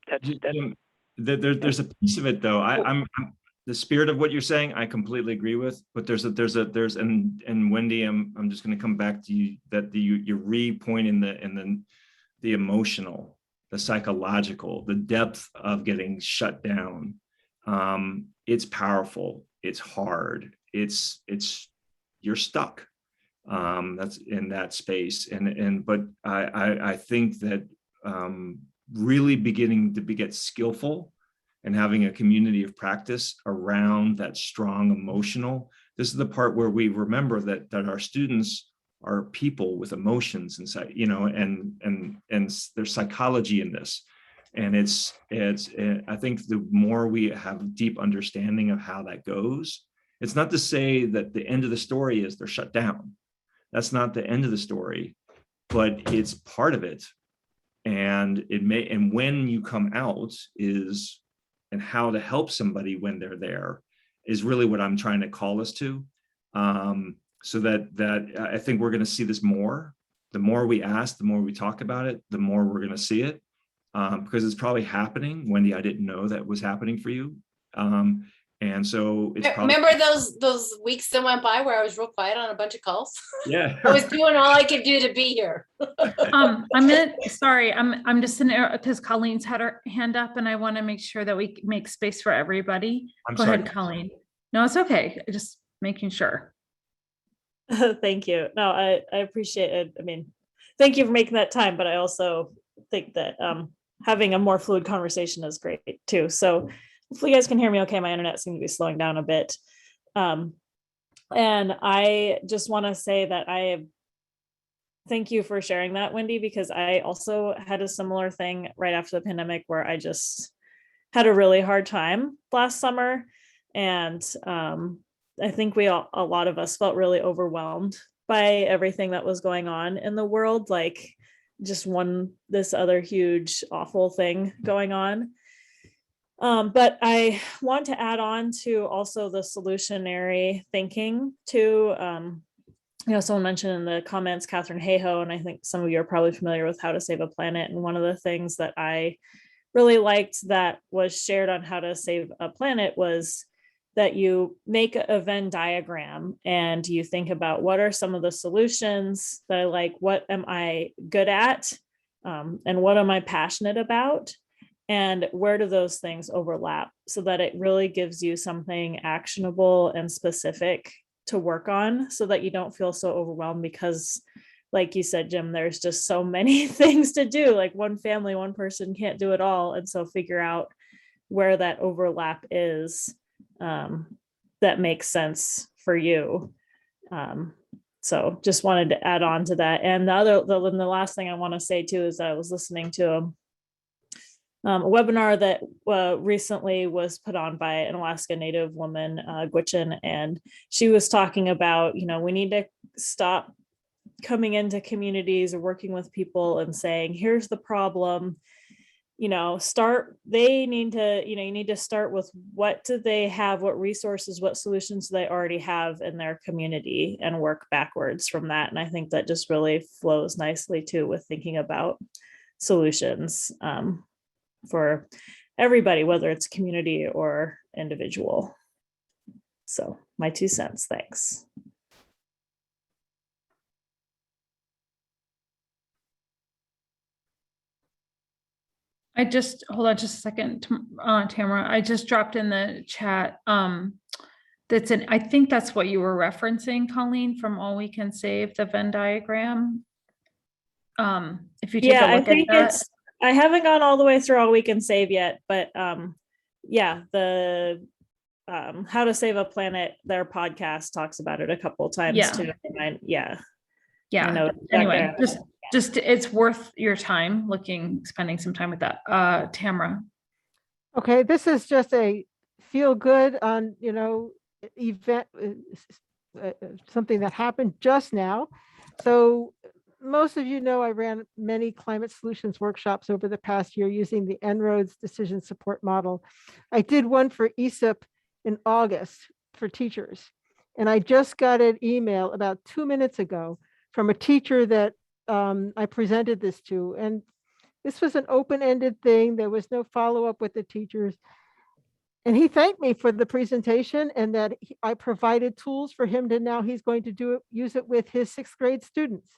that's Jim, there's a piece of it though. I'm the spirit of what you're saying, I completely agree with. But there's and Wendy, I'm just going to come back to you that you're re-pointing the emotional, the psychological, the depth of getting shut down. It's powerful. It's hard. It's you're stuck. That's in that space, but I think that really beginning to get skillful and having a community of practice around that strong emotional. This is the part where we remember that our students are people with emotions inside, you know, and there's psychology in this. And it's I think the more we have deep understanding of how that goes, it's not to say that the end of the story is they're shut down. That's not the end of the story, but it's part of it. And and when you come out and how to help somebody when they're there is really what I'm trying to call us to. So that I think we're going to see this more. The more we ask, the more we talk about it, the more we're going to see it. Because it's probably happening. Wendy, I didn't know that was happening for you. And so it's probably— Remember those weeks that went by where I was real quiet on a bunch of calls? Yeah. I was doing all I could do to be here. Sorry, I'm just in there because Colleen's had her hand up and I want to make sure that we make space for everybody. Go ahead, Colleen. No, it's okay. Just making sure. Thank you. No, I appreciate it. I mean, thank you for making that time, but I also think that having a more fluid conversation is great too. So hopefully you guys can hear me okay. My internet seems to be slowing down a bit. And I just want to say that thank you for sharing that, Wendy, because I also had a similar thing right after the pandemic where I just had a really hard time last summer. And I think a lot of us felt really overwhelmed by everything that was going on in the world, like just this other huge, awful thing going on. But I want to add on to also the solutionary thinking too. Someone mentioned in the comments, Catherine Hayhoe, and I think some of you are probably familiar with How to Save a Planet. And one of the things that I really liked that was shared on How to Save a Planet was that you make a Venn diagram and you think about what are some of the solutions that I like, what am I good at, and what am I passionate about? And where do those things overlap, so that it really gives you something actionable and specific to work on, so that you don't feel so overwhelmed because, like you said, Jim, there's just so many things to do. Like one family, one person can't do it all. And so figure out where that overlap is that makes sense for you. So just wanted to add on to that. And the last thing I want to say too is that I was listening to a webinar that recently was put on by an Alaska Native woman, Gwich'in, and she was talking about, we need to stop coming into communities or working with people and saying, here's the problem, you need to start with what do they have, what resources, what solutions do they already have in their community, and work backwards from that. And I think that just really flows nicely too with thinking about solutions for everybody, whether it's community or individual. So my 2 cents, thanks. Hold on just a second, Tamara. I just dropped in the chat. I think that's what you were referencing, Colleen, from All We Can Save, the Venn diagram. If you take a look at that. I haven't gone all the way through All We Can Save yet, but the How to Save a Planet, their podcast talks about it a couple of times Yeah. too. And I Yeah. know Anyway, Dr. just it's worth your time spending some time with that. Tamara. Okay, this is just a feel good on, event, something that happened just now. So most of you know I ran many climate solutions workshops over the past year using the En-ROADS decision support model. I did one for ESIP in August for teachers. And I just got an email about 2 minutes ago from a teacher that I presented this to. And this was an open-ended thing. There was no follow-up with the teachers. And he thanked me for the presentation and that I provided tools for him to now he's going to use it with his 6th grade students.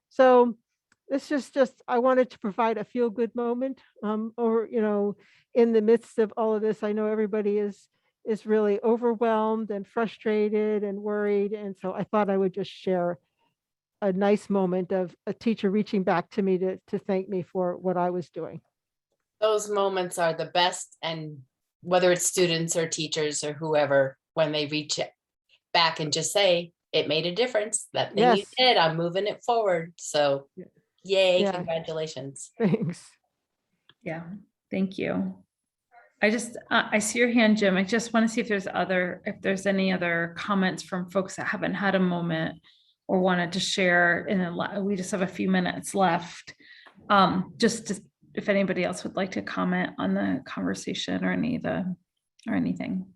So this is just, I wanted to provide a feel-good moment in the midst of all of this. I know everybody is really overwhelmed and frustrated and worried. And so I thought I would just share a nice moment of a teacher reaching back to me to thank me for what I was doing. Those moments are the best, and whether it's students or teachers or whoever, when they reach back and just say, it made a difference. That thing you did, I'm moving it forward. So yay, Yeah. congratulations. Thanks. Yeah, thank you. I see your hand, Jim. I just want to see if there's any other comments from folks that haven't had a moment or wanted to share. We just have a few minutes left. If anybody else would like to comment on the conversation or anything.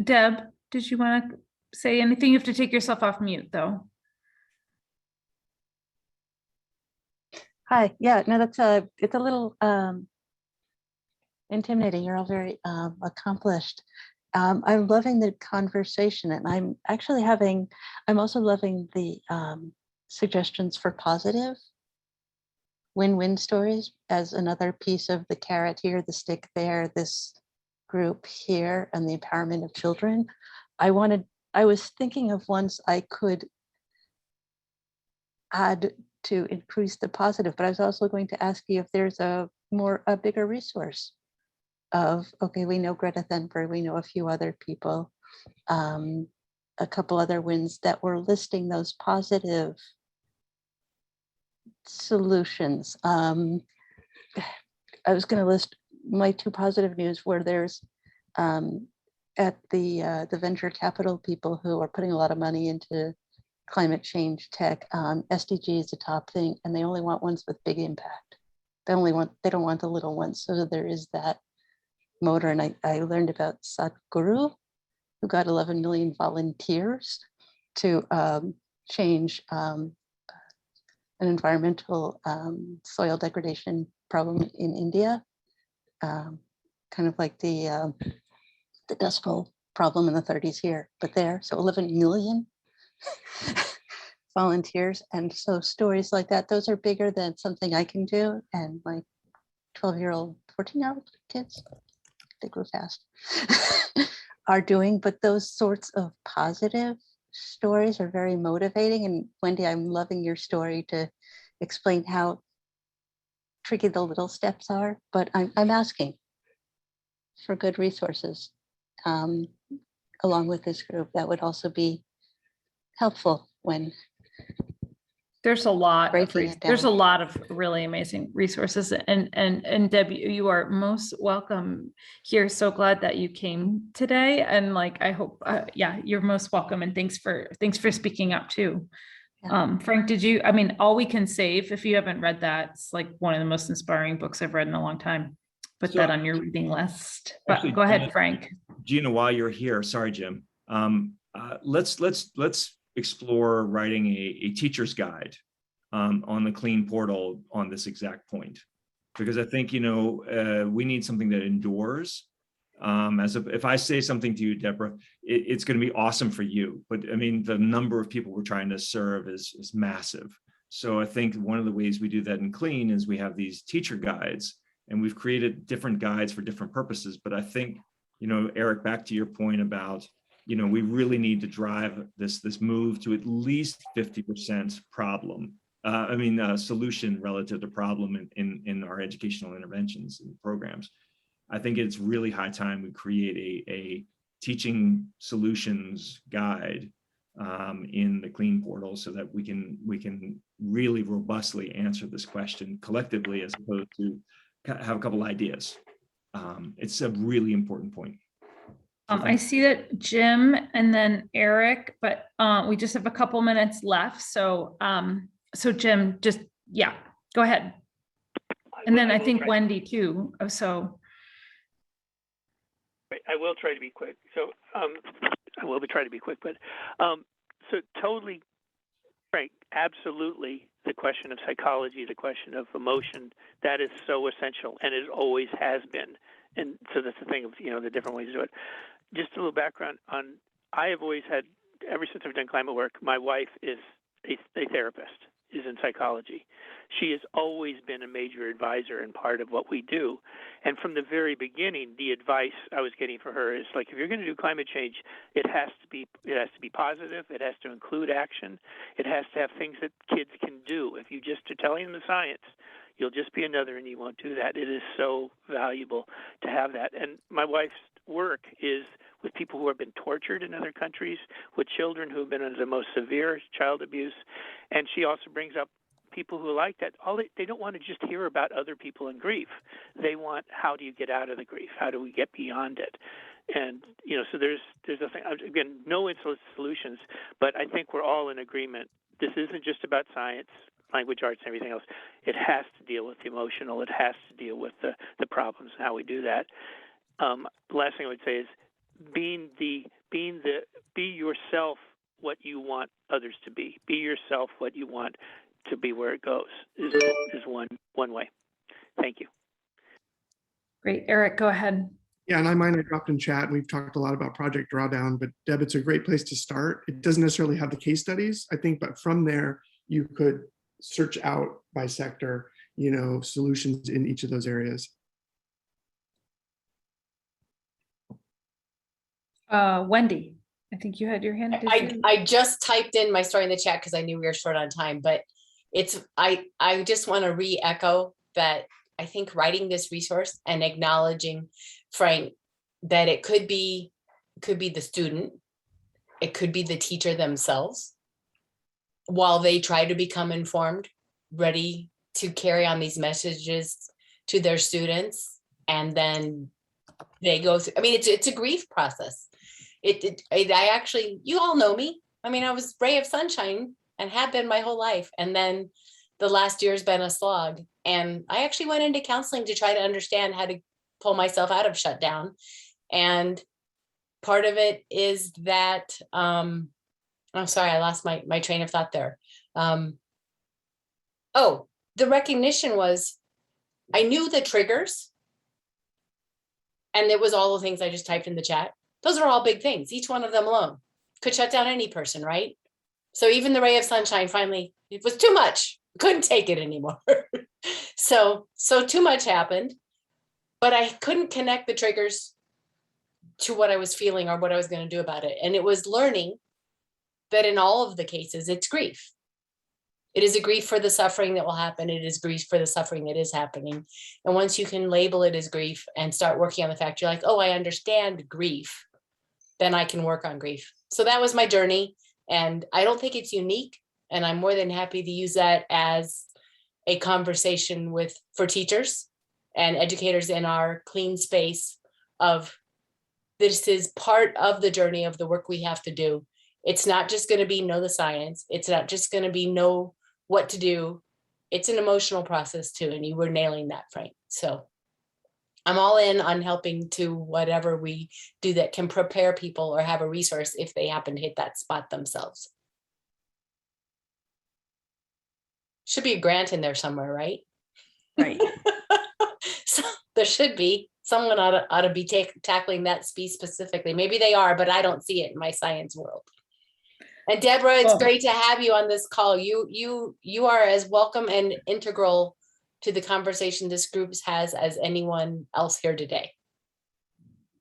Deb, did you want to say anything? You have to take yourself off mute though. Hi, yeah, no, it's a little intimidating. You're all very accomplished. I'm loving the conversation, and I'm also loving the suggestions for positive win-win stories as another piece of the carrot here, the stick there, this group here, and the empowerment of children. I was thinking of ones I could add to increase the positive, but I was also going to ask you if there's a bigger resource of, okay, we know Greta Thunberg, we know a few other people, a couple other wins that were listing those positive solutions. I was going to list my 2 positive news where there's at the venture capital people who are putting a lot of money into climate change tech. SDG is the top thing, and they only want ones with big impact. They don't want the little ones. So there is that motor. And I learned about Sadhguru, who got 11 million volunteers to change an environmental soil degradation problem in India, kind of like the Dust Bowl problem in the 30s here, but there, so 11 million volunteers. And so stories like that, those are bigger than something I can do. And my 12-year-old, 14-year-old kids, they grew fast, are doing, but those sorts of positive stories are very motivating. And Wendy, I'm loving your story to explain how tricky the little steps are, but I'm asking for good resources along with this group that would also be helpful when there's a lot there's a lot of really amazing resources, and Deb, you are most welcome here. So glad that you came today, and I hope you're most welcome, and thanks for speaking up too. Yeah. Frank, All We Can Save, if you haven't read that, it's one of the most inspiring books I've read in a long time. Put that on your reading list. But actually, go ahead, Frank. Gina, while you're here, sorry, Jim. Let's explore writing a teacher's guide on the Clean portal on this exact point, because I think we need something that endures. If I say something to you, Deborah, it's going to be awesome for you, but the number of people we're trying to serve is massive. So I think one of the ways we do that in Clean is we have these teacher guides, and we've created different guides for different purposes. But I think, Eric, back to your point about you know, we really need to drive this move to at least 50% solution relative to problem in our educational interventions and programs. I think it's really high time we create a teaching solutions guide in the Clean portal so that we can really robustly answer this question collectively as opposed to have a couple ideas. It's a really important point. I see that Jim and then Eric, but we just have a couple minutes left. So so Jim, just, yeah, go ahead. And then I think Wendy too. So. I will try to be quick. So I will be trying to be quick, but so totally, Frank, absolutely. The question of psychology, the question of emotion, that is so essential, and it always has been. And so that's the thing of, you know, the different ways to do it. Just a little background on, I have always had, ever since I've done climate work, my wife is a therapist, is in psychology. She has always been a major advisor and part of what we do. And from the very beginning, the advice I was getting for her is like, if you're going to do climate change, it has to be positive. It has to include action. It has to have things that kids can do. If you just are telling them the science, you'll just be another and you won't do that. It is so valuable to have that. And my wife's work is with people who have been tortured in other countries, with children who have been under the most severe child abuse. And she also brings up people who like that. They don't want to just hear about other people in grief. They want, how do you get out of the grief? How do we get beyond it? And, you know, so there's a thing, again, no instant solutions, but I think we're all in agreement. This isn't just about science, language arts, and everything else. It has to deal with the emotional. It has to deal with the problems and how we do that. The last thing I would say is be yourself what you want others to be. Be yourself what you want to be where it goes is one way. Thank you. Great. Eric, go ahead. Yeah, and I dropped in chat, and we've talked a lot about Project Drawdown, but Deb, it's a great place to start. It doesn't necessarily have the case studies, I think, but from there, you could search out by sector, you know, solutions in each of those areas. Wendy, I think you had your hand. I just typed in my story in the chat because I knew we were short on time, but I just want to re-echo that I think writing this resource and acknowledging, Frank, that it could be the student, it could be the teacher themselves, while they try to become informed, ready to carry on these messages to their students, and then they go through, I mean, it's a grief process. I actually, you all know me. I mean, I was ray of sunshine and have been my whole life. And then the last year's been a slog. And I actually went into counseling to try to understand how to pull myself out of shutdown. And part of it is that, I'm sorry, I lost my train of thought there. The recognition was, I knew the triggers, and it was all the things I just typed in the chat. Those are all big things. Each one of them alone could shut down any person, right? So even the ray of sunshine, finally, it was too much. Couldn't take it anymore. So too much happened, but I couldn't connect the triggers to what I was feeling or what I was going to do about it. And it was learning that in all of the cases, it's grief. It is a grief for the suffering that will happen. It is grief for the suffering that is happening. And once you can label it as grief and start working on the fact, you're like, oh, I understand grief, then I can work on grief. So that was my journey. And I don't think it's unique. And I'm more than happy to use that as a conversation for teachers and educators in our clean space of, this is part of the journey of the work we have to do. It's not just going to be know the science. It's not just going to be know what to do. It's an emotional process too. And you were nailing that, Frank. So I'm all in on helping to whatever we do that can prepare people or have a resource if they happen to hit that spot themselves. Should be a grant in there somewhere, right? Right. So there should be. Someone ought to be tackling that speech specifically. Maybe they are, but I don't see it in my science world. And Deborah, it's great to have you on this call. You are as welcome and integral to the conversation this group has as anyone else here today.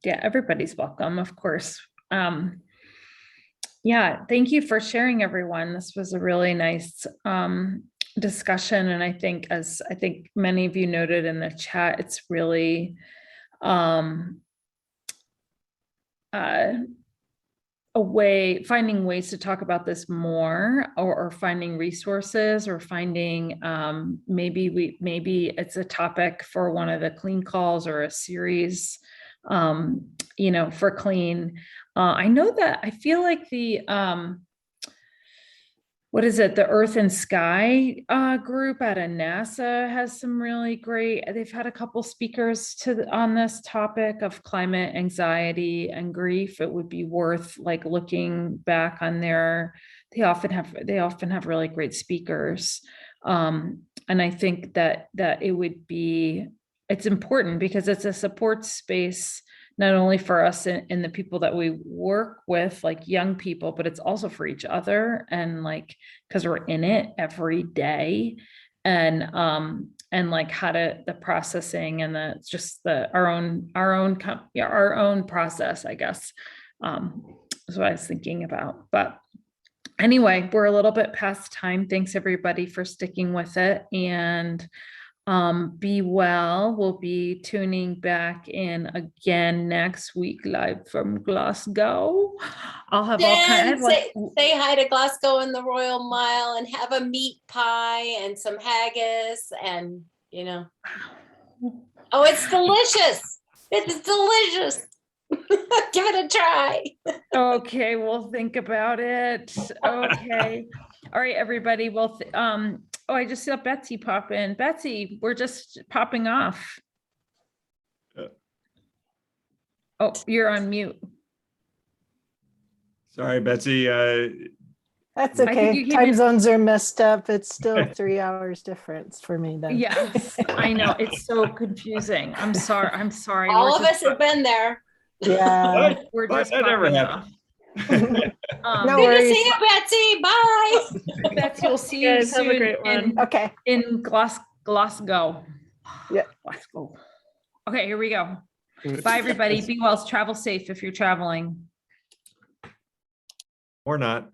Yeah, everybody's welcome, of course. Yeah, thank you for sharing, everyone. This was a really nice discussion. And I think, as I think many of you noted in the chat, it's really finding ways to talk about this more, or finding resources, or finding maybe it's a topic for one of the clean calls or a series, for clean. I know that I feel like the what is it? The Earth and Sky group out of NASA has some really great, they've had a couple speakers on this topic of climate anxiety and grief. It would be worth like looking back on they often have really great speakers. And I think that it's important because it's a support space, not only for us and the people that we work with, like young people, but it's also for each other, and like, because we're in it every day, and like the processing and our own process, I guess, is what I was thinking about. But anyway, we're a little bit past time. Thanks everybody for sticking with it, and be well. We'll be tuning back in again next week, live from Glasgow. I'll have all kinds say hi to Glasgow and the Royal Mile, and have a meat pie and some haggis, and oh, it's delicious. It's delicious. Give it a try. Okay, we'll think about it. Okay. All right, everybody. Well, oh, I just saw Betsy pop in. Betsy, we're just popping off. Oh, you're on mute. Sorry, Betsy. That's I think okay. you came Time in- zones are messed up. It's still 3 hours difference for me then. Yes, I know. It's so confusing. I'm sorry. All of us have been there. Yeah. We're just that never popping happened. off. No Good to worries. see you, Betsy. Bye. Betsy, we'll see you Guys, have a soon great one. Okay. in Glasgow. Yeah. Glasgow. Okay, here we go. Good. Bye, everybody. Be well. Travel safe if you're traveling. Or not.